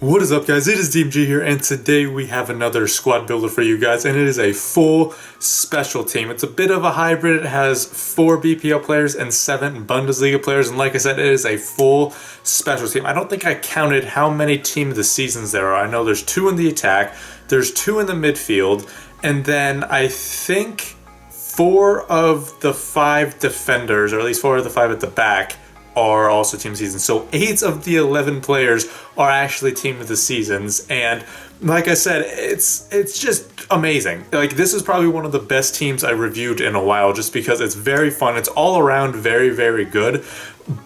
What is up, guys? It is DMG here, and today we have another squad builder for you guys, and it is a full special team. It's a bit of a hybrid. It has 4 BPL players and 7 Bundesliga players, and like I said, it is a full special team. I don't think I counted how many team of the seasons there are. I know there's 2 in the attack, there's 2 in the midfield, and then I think 4 of the 5 defenders, or at least 4 of the 5 at the back, are also team seasons. So 8 of the 11 players are actually team of the seasons, and like I said, it's just amazing. Like, this is probably one of the best teams I reviewed in a while, just because it's very fun. It's all around very, very good,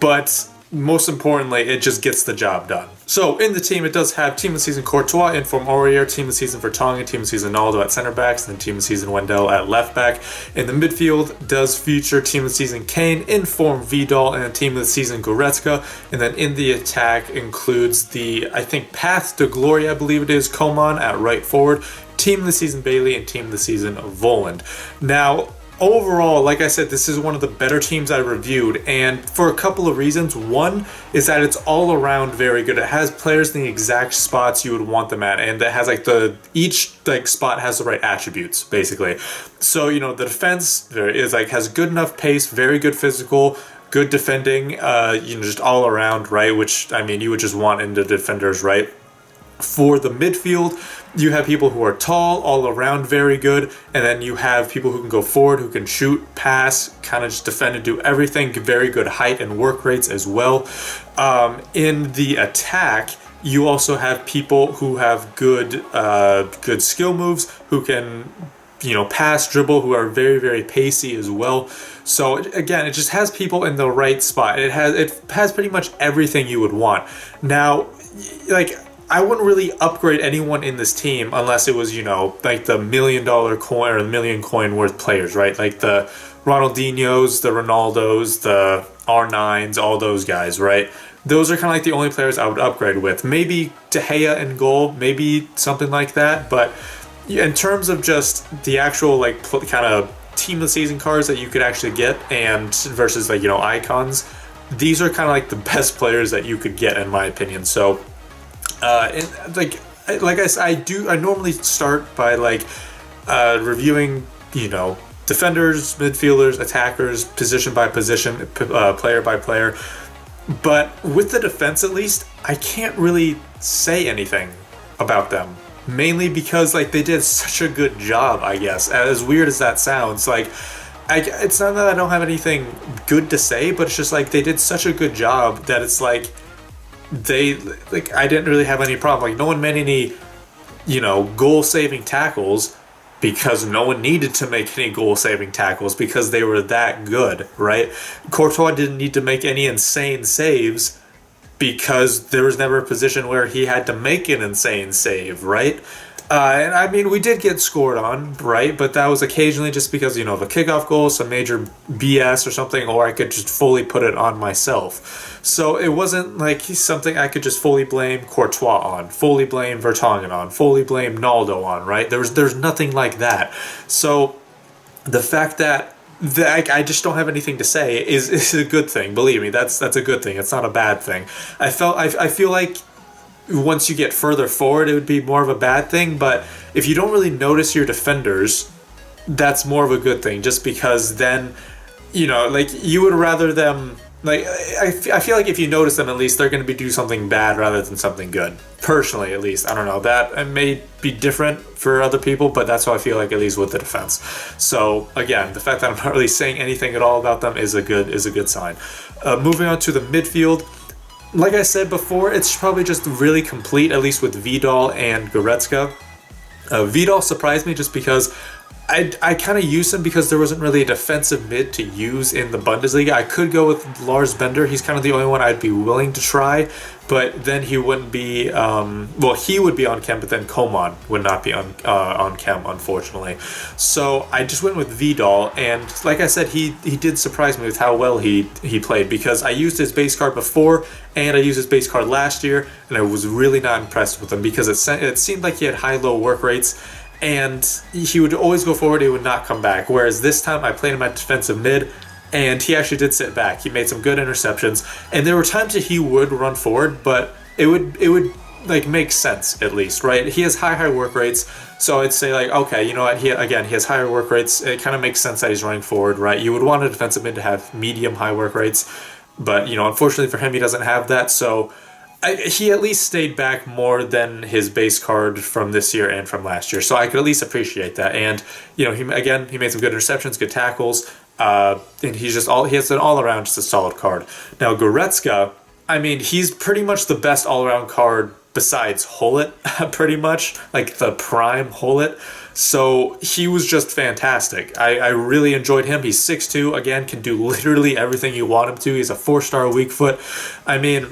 but most importantly, it just gets the job done. So in the team, it does have team of the season Courtois, inform Aurier, team of the season Vertonghen, team of the season Naldo at center backs, and then team of the season Wendell at left back. In the midfield, does feature team of the season Kane, inform Vidal, and team of the season Goretzka. And then in the attack includes the, I think, Path to Glory, I believe it is, Coman at right forward, team of the season Bailey, and team of the season Voland. Now, overall, like I said, this is one of the better teams I reviewed, and for a couple of reasons. One is that it's all around very good. It has players in the exact spots you would want them at, and it has each spot has the right attributes, basically. So, you know, the defense has good enough pace, very good physical, good defending, just all around, right? Which, I mean, you would just want in the defenders, right? For the midfield, you have people who are tall, all around very good, and then you have people who can go forward, who can shoot, pass, kind of just defend and do everything, very good height and work rates as well. In the attack, you also have people who have good skill moves, who can, pass, dribble, who are very, very pacey as well. So again, it just has people in the right spot. It has pretty much everything you would want. Now, I wouldn't really upgrade anyone in this team unless it was, the $1 million coin or the million coin worth players, right? Like the Ronaldinhos, the Ronaldos, the R9s, all those guys, right? Those are kind of like the only players I would upgrade with. Maybe De Gea in goal, maybe something like that. But in terms of just the actual kind of team of the season cards that you could actually get, and versus icons, these are kind of like the best players that you could get, in my opinion. So like I said, I normally start by reviewing, defenders, midfielders, attackers, position by position, player by player. But with the defense, at least, I can't really say anything about them. Mainly because they did such a good job, I guess. As weird as that sounds, it's not that I don't have anything good to say, but it's just they did such a good job that it's I didn't really have any problem. No one made any, goal-saving tackles, because no one needed to make any goal-saving tackles because they were that good, right? Courtois didn't need to make any insane saves because there was never a position where he had to make an insane save, right? And I mean, we did get scored on, right? But that was occasionally just because, of a kickoff goal, some major BS or something, or I could just fully put it on myself. So it wasn't something I could just fully blame Courtois on, fully blame Vertonghen on, fully blame Naldo on, right? There's nothing like that. So the fact that I just don't have anything to say is a good thing. Believe me, that's a good thing. It's not a bad thing. I feel like once you get further forward, it would be more of a bad thing. But if you don't really notice your defenders, that's more of a good thing. Just because then, you would rather them. I feel like if you notice them, at least they're going to do something bad rather than something good. Personally, at least, I don't know. That may be different for other people, but that's how I feel like, at least with the defense. So again, the fact that I'm not really saying anything at all about them is a good sign. Moving on to the midfield. Like I said before, it's probably just really complete, at least with Vidal and Goretzka. Vidal surprised me just because I kind of used him because there wasn't really a defensive mid to use in the Bundesliga. I could go with Lars Bender. He's kind of the only one I'd be willing to try, but then he wouldn't be. He would be on chem, but then Coman would not be on chem, unfortunately. So I just went with Vidal, and like I said, he did surprise me with how well he played, because I used his base card before and I used his base card last year, and I was really not impressed with him because it seemed like he had high-low work rates. And he would always go forward, he would not come back. Whereas this time I played him at defensive mid, and he actually did sit back. He made some good interceptions, and there were times that he would run forward, but it would like makes sense at least, right? He has high work rates, so I'd say like, okay, you know what? He has higher work rates. It kind of makes sense that he's running forward, right? You would want a defensive mid to have medium high work rates, but you know, unfortunately for him, he doesn't have that. So he at least stayed back more than his base card from this year and from last year. So I could at least appreciate that. And you know, he made some good interceptions, good tackles, and he has an all around just a solid card. Now Goretzka, I mean, he's pretty much the best all around card besides Hullet, pretty much, like the prime Hullet. So he was just fantastic. I really enjoyed him. He's 6'2", again, can do literally everything you want him to. He's a 4-star weak foot. I mean,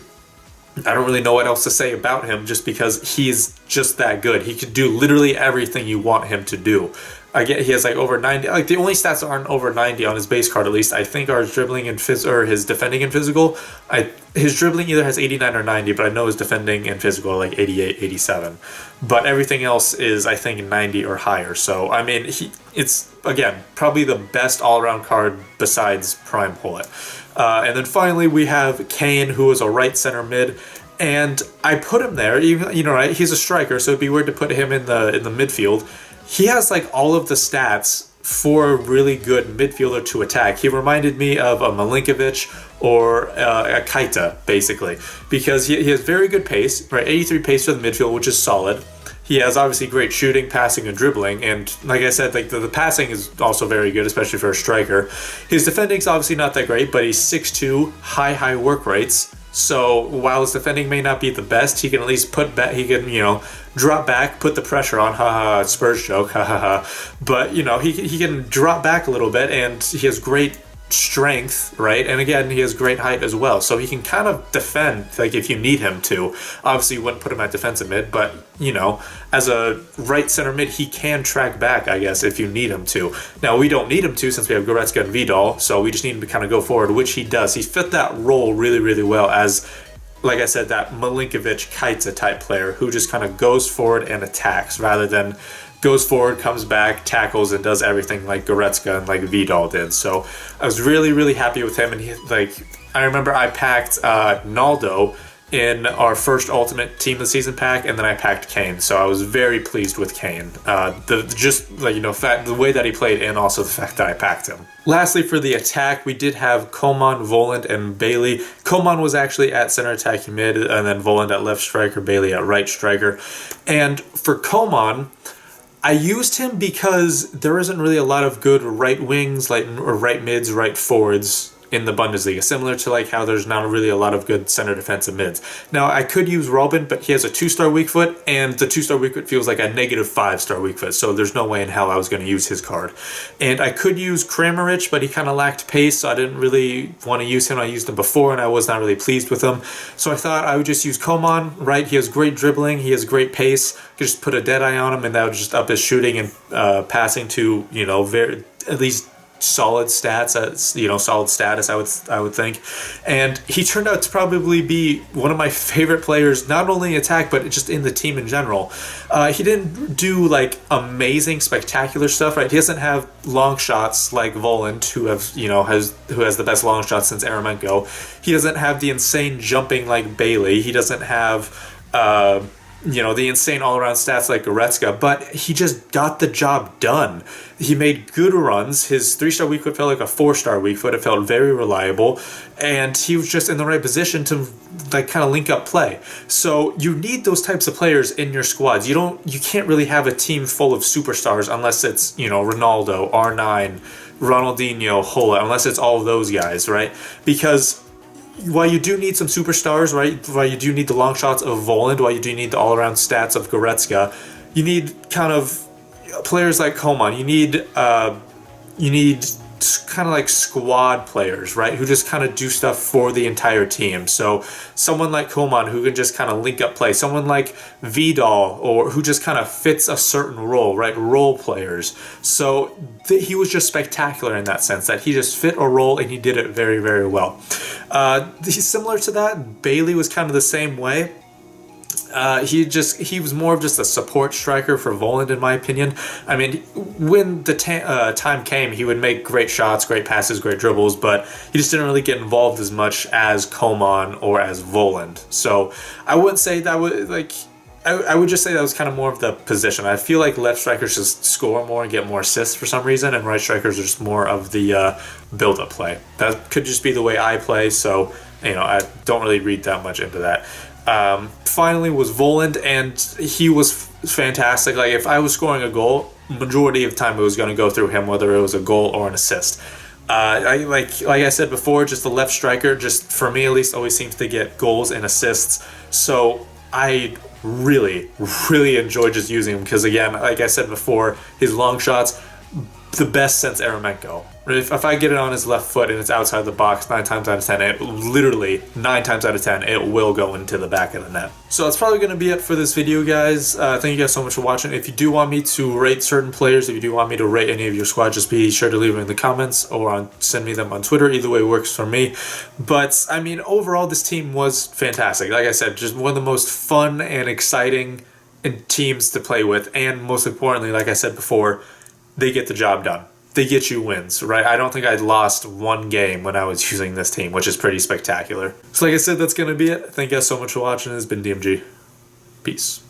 I don't really know what else to say about him just because he's just that good. He can do literally everything you want him to do. Again, he has like over 90. Like the only stats that aren't over 90 on his base card, at least, I think, are his dribbling and or his defending and physical. His dribbling either has 89 or 90, but I know his defending and physical are like 88, 87. But everything else is, I think, 90 or higher. So I mean, it's again probably the best all-around card besides Prime Hullet. And then finally we have Kane, who is a right center mid. And I put him there, even, you know, right? He's a striker, so it'd be weird to put him in the midfield. He has like all of the stats for a really good midfielder to attack. He reminded me of a Milinkovic or a Keita, basically, because he has very good pace, right? 83 pace for the midfield, which is solid. He has obviously great shooting, passing, and dribbling, and like I said, like the passing is also very good, especially for a striker. His defending's obviously not that great, but he's 6'2", high work rates. So while his defending may not be the best, he can at least he can, you know, drop back, put the pressure on, haha, Spurs joke, haha. But, you know, he can drop back a little bit, and he has great strength, right? And again, he has great height as well, so he can kind of defend, like, if you need him to. Obviously, you wouldn't put him at defensive mid, but, you know, as a right center mid, he can track back, I guess, if you need him to. Now, we don't need him to since we have Goretzka and Vidal, so we just need him to kind of go forward, which he does. He fit that role really, really well as, like I said, that Milinkovic Keita type player who just kind of goes forward and attacks rather than goes forward, comes back, tackles, and does everything like Goretzka and like Vidal did. So I was really, really happy with him. And I remember I packed Naldo in our first Ultimate Team of the Season pack, and then I packed Kane. So I was very pleased with Kane. The way that he played, and also the fact that I packed him. Lastly, for the attack, we did have Coman, Voland, and Bailey. Coman was actually at center attacking mid, and then Voland at left striker, Bailey at right striker. And for Coman, I used him because there isn't really a lot of good right wings, or right mids, right forwards in the Bundesliga, similar to like how there's not really a lot of good center defensive mids. Now, I could use Robin, but he has a 2-star weak foot, and the 2-star weak foot feels like a negative 5-star weak foot, so there's no way in hell I was going to use his card. And I could use Kramaric, but he kind of lacked pace, so I didn't really want to use him. I used him before, and I was not really pleased with him. So I thought I would just use Coman, right? He has great dribbling, he has great pace. I could just put a dead eye on him, and that would just up his shooting and passing to, you know, at least solid stats, solid status, I would think. And he turned out to probably be one of my favorite players, not only in attack, but just in the team in general. He didn't do like amazing, spectacular stuff, right? He doesn't have long shots like Voland, who has the best long shots since Eremenko. He doesn't have the insane jumping like Bailey. He doesn't have the insane all-around stats like Goretzka, but he just got the job done. He made good runs. His 3-star weak foot felt like a 4-star weak foot. It felt very reliable, and he was just in the right position to like kind of link up play. So you need those types of players in your squads. You can't really have a team full of superstars unless it's, Ronaldo, R9, Ronaldinho, Hullet, unless it's all of those guys, right? Because while you do need some superstars, right? While you do need the long shots of Voland, while you do need the all-around stats of Goretzka, you need kind of players like Coman. You need kind of like squad players, right? Who just kind of do stuff for the entire team. So someone like Coman who can just kind of link up play. Someone like Vidal, or who just kind of fits a certain role, right? Role players. So he was just spectacular in that sense, that he just fit a role and he did it very, very well. He's similar to that. Bailey was kind of the same way. he was more of just a support striker for Voland, in my opinion. I mean, when the time came, he would make great shots, great passes, great dribbles, but he just didn't really get involved as much as Coman or as Voland. So I wouldn't say that would like. I would just say that was kind of more of the position. I feel like left strikers just score more and get more assists for some reason, and right strikers are just more of the build-up play. That could just be the way I play, so I don't really read that much into that. Finally was Voland, and he was fantastic. Like, if I was scoring a goal, majority of the time it was going to go through him, whether it was a goal or an assist. Like I said before, just the left striker, just for me at least, always seems to get goals and assists. So I really enjoy just using him because, again, like I said before, his long shots, the best since Eremenko. If I get it on his left foot and it's outside the box 9 times out of 10, it literally 9 times out of 10, it will go into the back of the net. So that's probably going to be it for this video, guys. Thank you guys so much for watching. If you do want me to rate certain players, if you do want me to rate any of your squad, just be sure to leave them in the comments or send me them on Twitter. Either way works for me. But, I mean, overall, this team was fantastic. Like I said, just one of the most fun and exciting teams to play with. And most importantly, like I said before, they get the job done. They get you wins, right? I don't think I'd lost one game when I was using this team, which is pretty spectacular. So like I said, that's going to be it. Thank you guys so much for watching. It's been DMG. Peace.